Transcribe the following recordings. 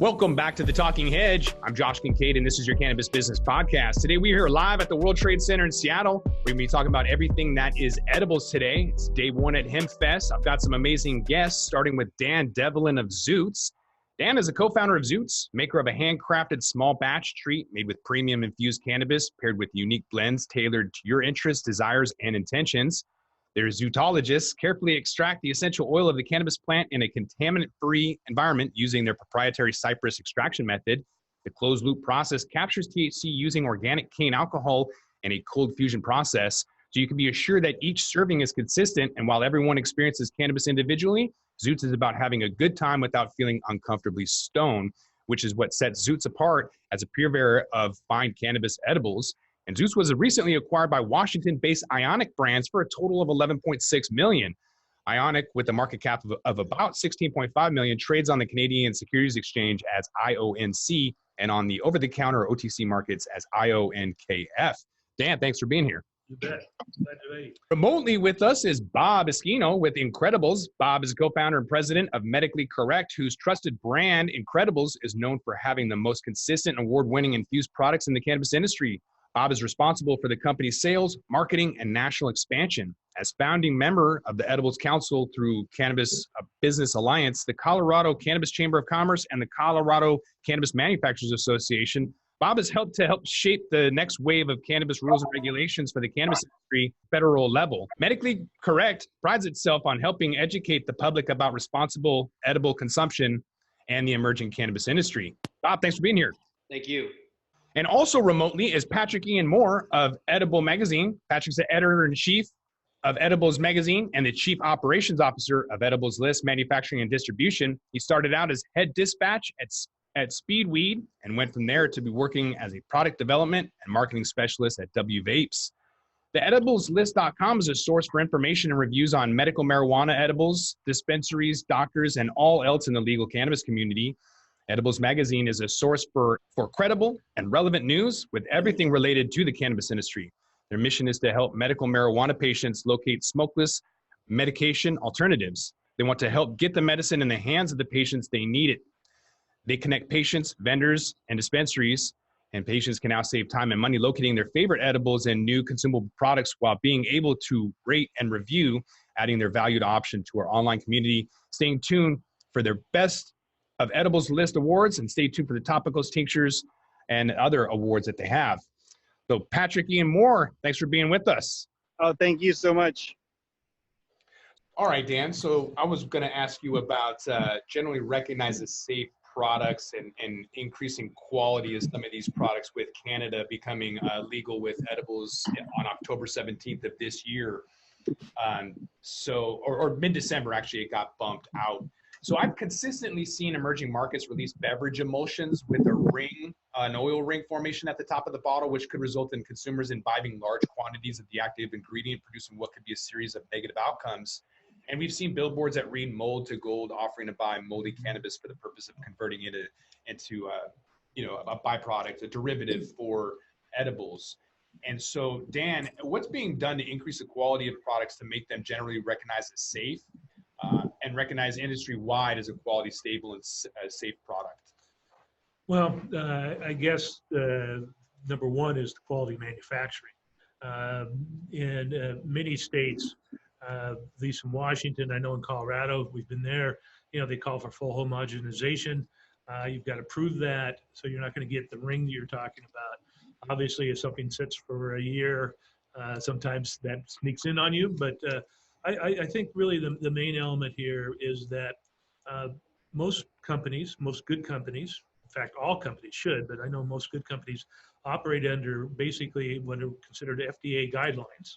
Welcome back to the Talking Hedge. I'm Josh Kincaid, and this is your Cannabis Business Podcast. Today, we're here live at the World Trade Center in Seattle. We're going to be talking about everything that is edibles today. It's day one at HempFest. I've got some amazing guests, starting with Dan Devlin of Zoots. Dan is a co-founder of Zoots, maker of a handcrafted small batch treat made with premium infused cannabis paired with unique blends tailored to your interests, desires, and intentions. Their zootologists carefully extract the essential oil of the cannabis plant in a contaminant-free environment using their proprietary cypress extraction method. The closed-loop process captures THC using organic cane alcohol and a cold fusion process, so you can be assured that each serving is consistent. And while everyone experiences cannabis individually, Zoots is about having a good time without feeling uncomfortably stoned, which is what sets Zoots apart as a purveyor of fine cannabis edibles. And Zoots was recently acquired by Washington-based Ionic Brands for a total of $11.6 million. Ionic, with a market cap of about $16.5 million, trades on the Canadian Securities Exchange as IONC and on the over-the-counter OTC markets as IONKF. Dan, thanks for being here. You bet. Glad to be. Remotely with us is Bob Eschino with Incredibles. Bob is co-founder and president of Medically Correct, whose trusted brand, Incredibles, is known for having the most consistent and award-winning infused products in the cannabis industry. Bob is responsible for the company's sales, marketing, and national expansion. As founding member of the Edibles Council through Cannabis Business Alliance, the Colorado Cannabis Chamber of Commerce, and the Colorado Cannabis Manufacturers Association, Bob has helped shape the next wave of cannabis rules and regulations for the cannabis industry federal level. Medically Correct prides itself on helping educate the public about responsible edible consumption and the emerging cannabis industry. Bob, thanks for being here. Thank you. And also remotely is Patrick Ian Moore of Edible Magazine. Patrick's the editor-in-chief of Edibles Magazine and the chief operations officer of Edibles List Manufacturing and Distribution. He started out as head dispatch at Speedweed and went from there to be working as a product development and marketing specialist at W Vapes. The edibleslist.com is a source for information and reviews on medical marijuana edibles, dispensaries, doctors, and all else in the legal cannabis community. Edibles Magazine is a source for credible and relevant news with everything related to the cannabis industry. Their mission is to help medical marijuana patients locate smokeless medication alternatives. They want to help get the medicine in the hands of the patients they need it. They connect patients, vendors, and dispensaries, and patients can now save time and money locating their favorite edibles and new consumable products while being able to rate and review, adding their valued option to our online community. Staying tuned for their best of Edibles List awards, and stay tuned for the topicals, tinctures, and other awards that they have. So Patrick Ian Moore, thanks for being with us. Oh, thank you so much. All right, Dan. So I was going to ask you about generally recognized as safe products and increasing quality of some of these products with Canada becoming legal with edibles on October 17th of this year. Or mid-December, actually, it got bumped out. So I've consistently seen emerging markets release beverage emulsions with a ring, an oil ring formation at the top of the bottle, which could result in consumers imbibing large quantities of the active ingredient, producing what could be a series of negative outcomes. And we've seen billboards that read mold to gold, offering to buy moldy cannabis for the purpose of converting it into a byproduct, a derivative for edibles. And so, Dan, what's being done to increase the quality of products to make them generally recognized as safe? And recognize industry-wide as a quality, stable, and safe product? Well, I guess number one is the quality manufacturing. In many states, at least in Washington, I know in Colorado, we've been there, they call for full homogenization. You've got to prove that, so you're not going to get the ring that you're talking about. Obviously, if something sits for a year, sometimes that sneaks in on you, but I think really the main element here is that most good companies, in fact, all companies should, but I know most good companies operate under basically what are considered FDA guidelines,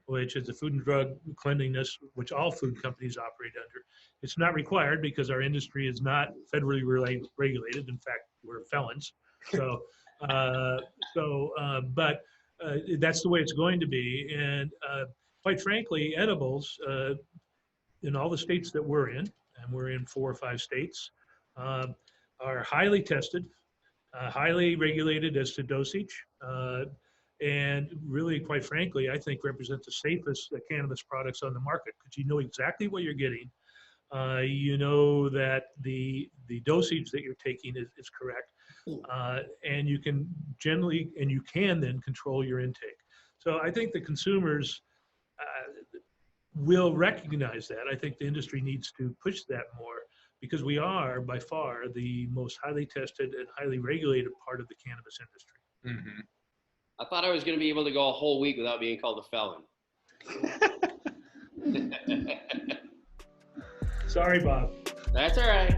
which is the Food and Drug Cleanliness, which all food companies operate under. It's not required because our industry is not federally regulated. In fact, we're felons. So, but that's the way it's going to be. And quite frankly, edibles in all the states that we're in, and we're in 4 or 5 states, are highly tested, highly regulated as to dosage, and really, quite frankly, I think represent the safest cannabis products on the market because you know exactly what you're getting. You know that the the dosage that you're taking is correct. And you can then control your intake. So I think the consumers will recognize that. I think the industry needs to push that more, because we are by far the most highly tested and highly regulated part of the cannabis industry. Mm-hmm. I thought I was going to be able to go a whole week without being called a felon. Sorry, Bob. That's all right.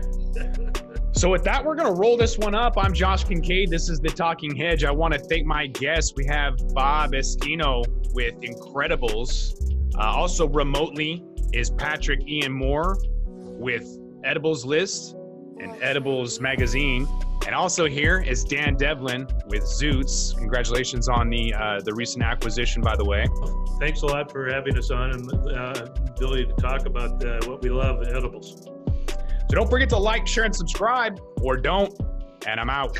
So with that, we're going to roll this one up. I'm Josh Kincaid. This is the Talking Hedge. I want to thank my guests. We have Bob Eschino with Incredibles. Also remotely is Patrick Ian Moore with Edibles List and Edibles Magazine. And also here is Dan Devlin with Zoots. Congratulations on the recent acquisition, by the way. Thanks a lot for having us on and the ability to talk about what we love, edibles. So don't forget to like, share, and subscribe, or don't. And I'm out.